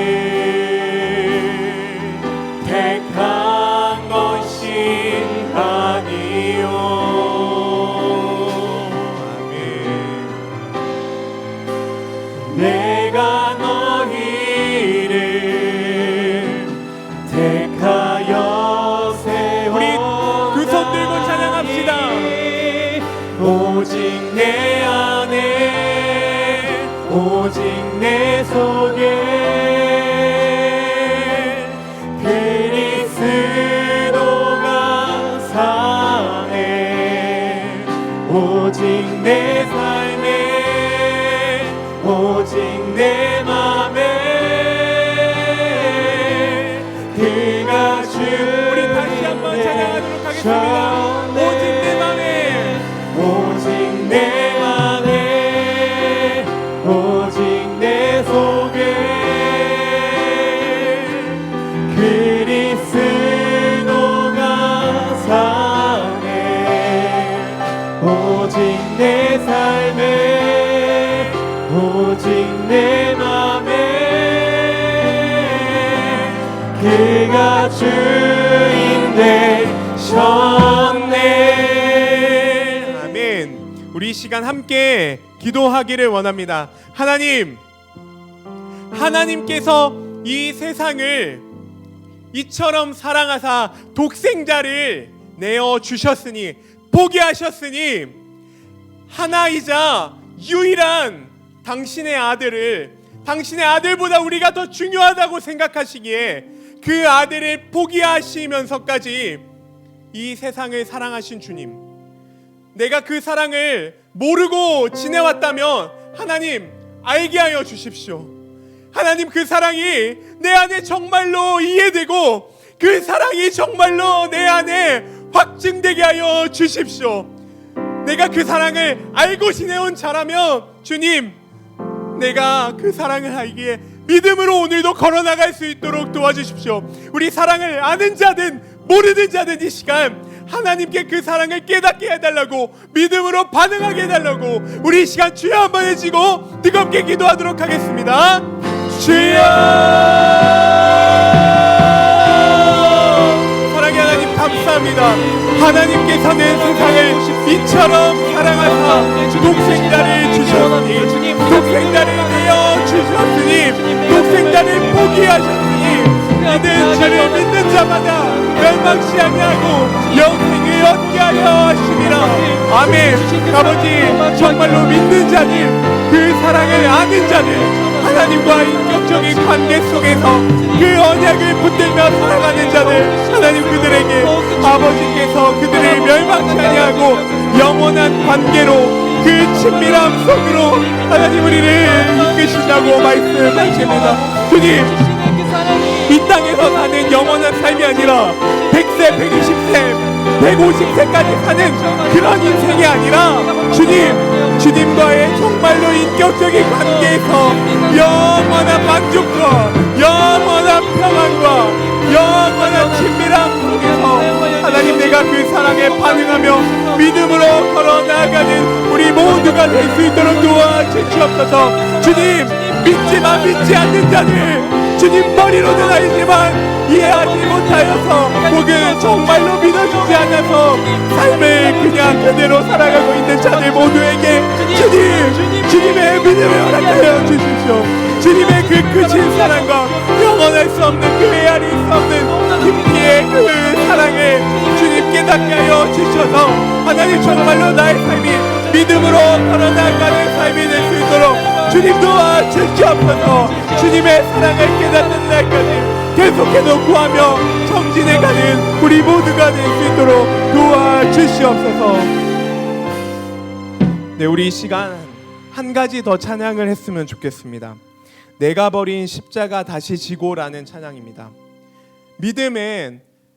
그가 주인 되셨네. 아멘. 우리 이 시간 함께 기도하기를 원합니다. 하나님께서 이 세상을 이처럼 사랑하사 독생자를 내어 주셨으니, 포기하셨으니, 하나이자 유일한 당신의 아들을, 당신의 아들보다 우리가 더 중요하다고 생각하시기에 그 아들을 포기하시면서까지 이 세상을 사랑하신 주님, 내가 그 사랑을 모르고 지내왔다면 하나님 알게 하여 주십시오. 하나님, 그 사랑이 내 안에 정말로 이해되고 그 사랑이 정말로 내 안에 확증되게 하여 주십시오. 내가 그 사랑을 알고 지내온 자라면 주님, 내가 그 사랑을 알기에 믿음으로 오늘도 걸어나갈 수 있도록 도와주십시오. 우리 사랑을 아는 자든 모르는 자든 이 시간 하나님께 그 사랑을 깨닫게 해달라고, 믿음으로 반응하게 해달라고 우리 이 시간 주여 한번 해지고 뜨겁게 기도하도록 하겠습니다. 주여! 사랑의 하나님 감사합니다. 하나님께서는 세상을 이처럼 사랑하사 독생자를 주셨으니, 독생자를 내어 주셨으니, 독생자를 포기하셨으니 이는 주를 믿는 자마다 멸망치 아니하고 영생을 얻게 하여 하심이라. 아멘. 아버지, 정말로 믿는 자들, 그 사랑을 아는 자들, 하나님과 인격적인 관계 속에서 그 언약을 붙들며 살아가는 자들, 하나님 그들에게 아버지께서 그들을 멸망치 아니하고 영원한 관계로 그 친밀함 속으로 하나님 우리를 이끄신다고 말씀하십니다. 주님, 이 땅에서 사는 영원한 삶이 아니라 100세, 120세, 150세까지 사는 그런 인생이 아니라 주님과의 정말로 인격적인 관계에서 영원한 만족과 영원한 평안과 영원한 친밀함 속에서 하나님, 내가 그 사랑에 반응하며 믿음으로 걸어나가는 우리 모두가 될 수 있도록 도와주시옵소서. 주님, 믿지만 믿지 않는 자들, 주님 머리로는 알지만 이해하지 못하여서 혹은 정말로 믿어주지 않아서 삶을 그냥 그대로 살아가고 있는 자들 모두에게 주님의 믿음을 허락하여 주십시오. 주님의 그 크신 사랑과 영원할 수 없는 그 헤아릴 수 없는 깊이의 그 사랑을 주님 깨닫게 하여 주셔서 하나님 정말로 나의 삶이 믿음으로 걸어나가는 삶이 될 수 있도록 주님 도와주시옵소서. 주님의 사랑을 깨닫는 날까지 계속해서 구하며 정진해가는 우리 모두가 될 수 있도록 도와주시옵소서. 네, 우리 이 시간 한 가지 더 찬양을 했으면 좋겠습니다. 내가 버린 십자가 다시 지고라는 찬양입니다.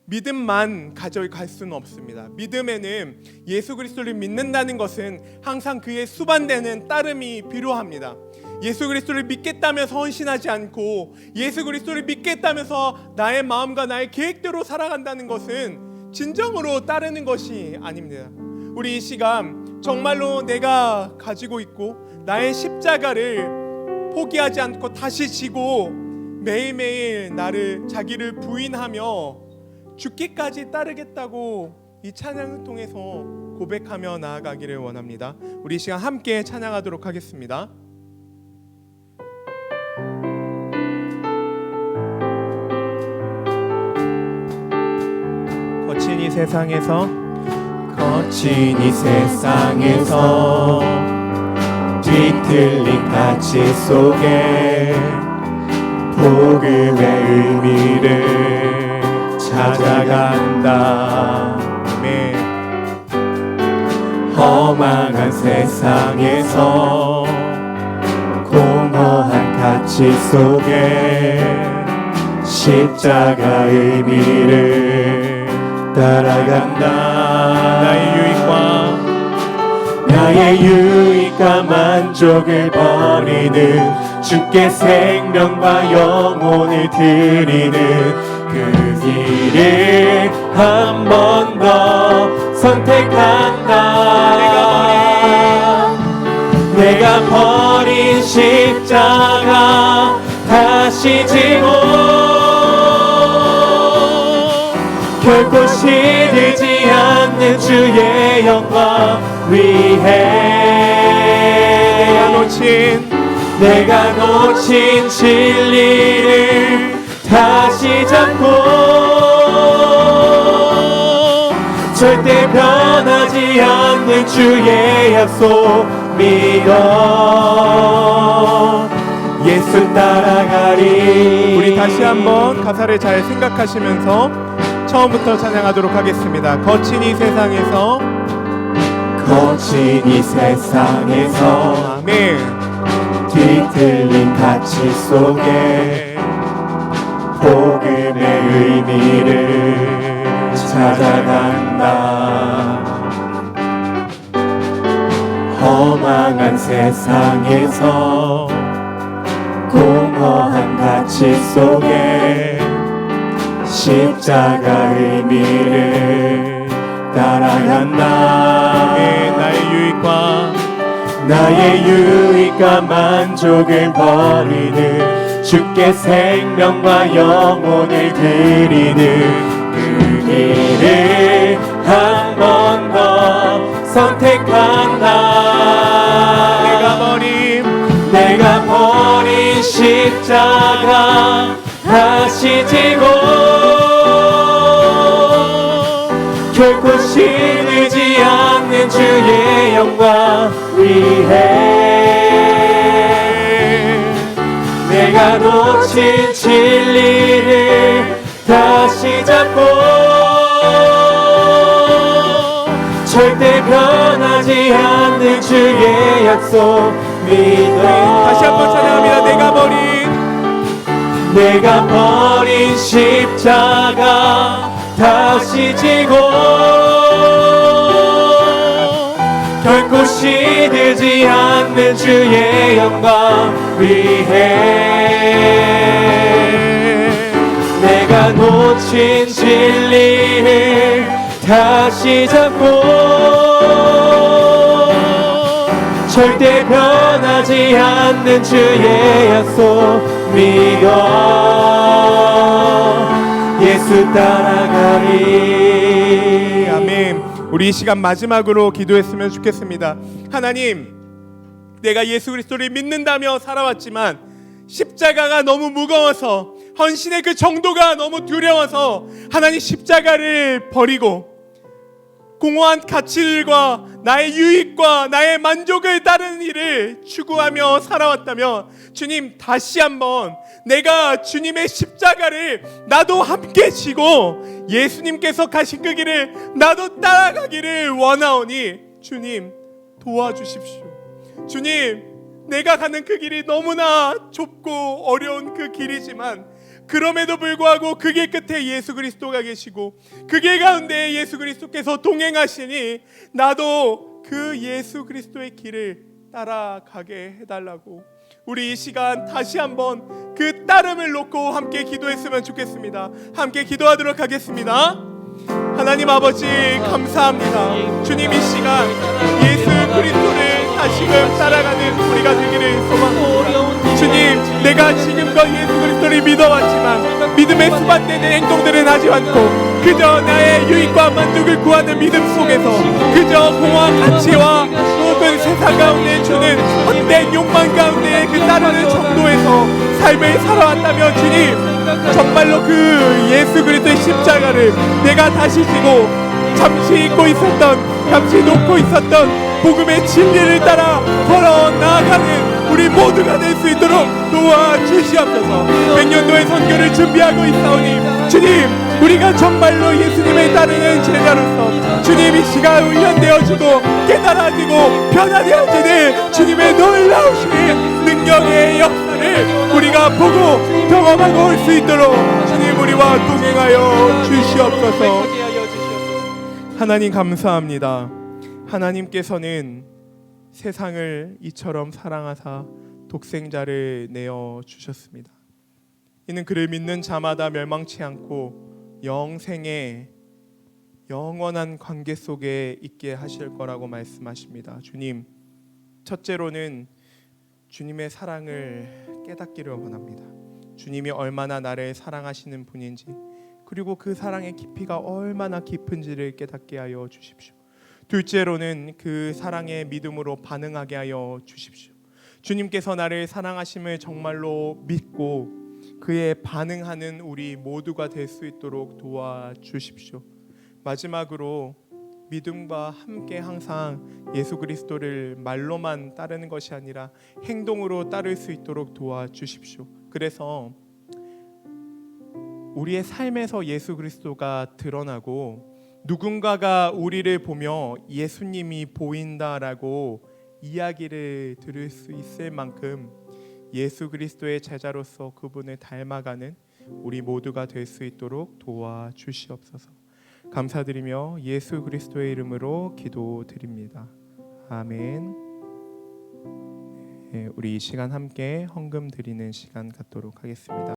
믿음만 가져갈 수는 없습니다. 믿음에는 예수 그리스도를 믿는다는 것은 항상 그의 수반되는 따름이 필요합니다. 예수 그리스도를 믿겠다면서 헌신하지 않고 예수 그리스도를 믿겠다면서 나의 마음과 나의 계획대로 살아간다는 것은 진정으로 따르는 것이 아닙니다. 우리 이 시간 정말로 내가 가지고 있고 나의 십자가를 포기하지 않고 다시 지고 매일매일 자기를 부인하며 죽기까지 따르겠다고 이 찬양을 통해서 고백하며 나아가기를 원합니다. 우리 이 시간 함께 찬양하도록 하겠습니다. 거친 이 세상에서 뒤틀린 가치 속에 복음의 의미를 찾아간다. 아멘. 허망한 세상에서 공허한 가치 속에 십자가 의미를 따라간다. 나의 유익과 만족을 버리는 주께 생명과 영혼을 드리는 그 길을 한 번 더 선택한다. 내가 버린 십자가 다시 지고 결코 시들지 않는 주의 영광 위해 내가 놓친 진리를 다시 잡고 절대 변하지 않는 주의 약속 믿어 예수 따라가리. 우리 다시 한번 가사를 잘 생각하시면서 처음부터 찬양하도록 하겠습니다. 거친 이 세상에서 아멘. 뒤틀린 가치 속에 복음의 의미를 찾아간다. 허망한 세상에서 공허한 가치 속에 십자가 의미를 따라간다. 나의 유익과 만족을 버리는 주께 생명과 영혼을 드리는 그 길을 한 번 더 선택한다. 내가 버린 십자가 다시 지고 결코 시들지 않는 주의 영광 위해 내가 놓친 진리를 다시 잡고 절대 변하지 않는 주의 약속 믿어. 다시 한번 찬양합니다. 내가 버린 십자가 다시 지고 결코 시들지 않는 주의 영광 위해 내가 놓친 진리를 다시 잡고 절대 변하지 않는 주의 약속 믿어 예수 따라가리. 아멘. 우리 이 시간 마지막으로 기도했으면 좋겠습니다. 하나님, 내가 예수 그리스도를 믿는다며 살아왔지만 십자가가 너무 무거워서, 헌신의 그 정도가 너무 두려워서 하나님 십자가를 버리고 공허한 가치들과 나의 유익과 나의 만족을 따르는 일을 추구하며 살아왔다면, 주님, 다시 한번 내가 주님의 십자가를 나도 함께 지고 예수님께서 가신 그 길을 나도 따라가기를 원하오니 주님 도와주십시오. 주님, 내가 가는 그 길이 너무나 좁고 어려운 그 길이지만 그럼에도 불구하고 그 길 끝에 예수 그리스도가 계시고 그 길 가운데 예수 그리스도께서 동행하시니 나도 그 예수 그리스도의 길을 따라가게 해달라고, 우리 이 시간 다시 한번 그 따름을 놓고 함께 기도했으면 좋겠습니다. 함께 기도하도록 하겠습니다. 하나님 아버지, 감사합니다. 주님, 이 시간 예수 그리스도를 다시금 따라가는 우리가 되기를 소망합니다. 주님, 내가 지금껏 예수 그리스도를 믿어왔지만 믿음에 수반되는 행동들은 하지 않고 그저 나의 유익과 만족을 구하는 믿음 속에서 그저 공허한 가치와 모든 세상 가운데 주는 헛된 욕망 가운데 그 따르는 정도에서 삶을 살아왔다면, 주님, 정말로 그 예수 그리스도의 십자가를 내가 다시 지고 잠시 잊고 있었던, 잠시 놓고 있었던 복음의 진리를 따라 걸어 나아가는 우리 모두가 될 수 있도록 도와주시옵소서. 백년도의 선교를 준비하고 있사오니 주님, 우리가 정말로 예수님을 따르는 제자로서 주님 이 시간 훈련되어지고 깨달아지고 변화되어지는 주님의 놀라우신 능력의 역사를 우리가 보고 경험하고 올 수 있도록 주님 우리와 동행하여 주시옵소서. 하나님 감사합니다. 하나님께서는 세상을 이처럼 사랑하사 독생자를 내어 주셨습니다. 이는 그를 믿는 자마다 멸망치 않고 영생의 영원한 관계 속에 있게 하실 거라고 말씀하십니다. 주님, 첫째로는 주님의 사랑을 깨닫기를 원합니다. 주님이 얼마나 나를 사랑하시는 분인지, 그리고 그 사랑의 깊이가 얼마나 깊은지를 깨닫게 하여 주십시오. 둘째로는 그 사랑의 믿음으로 반응하게 하여 주십시오. 주님께서 나를 사랑하심을 정말로 믿고 그에 반응하는 우리 모두가 될 수 있도록 도와주십시오. 마지막으로 믿음과 함께 항상 예수 그리스도를 말로만 따르는 것이 아니라 행동으로 따를 수 있도록 도와주십시오. 그래서 우리의 삶에서 예수 그리스도가 드러나고 누군가가 우리를 보며 예수님이 보인다라고 이야기를 들을 수 있을 만큼 예수 그리스도의 제자로서 그분을 닮아가는 우리 모두가 될 수 있도록 도와주시옵소서. 감사드리며 예수 그리스도의 이름으로 기도드립니다. 아멘. 우리 이 시간 함께 헌금 드리는 시간 갖도록 하겠습니다.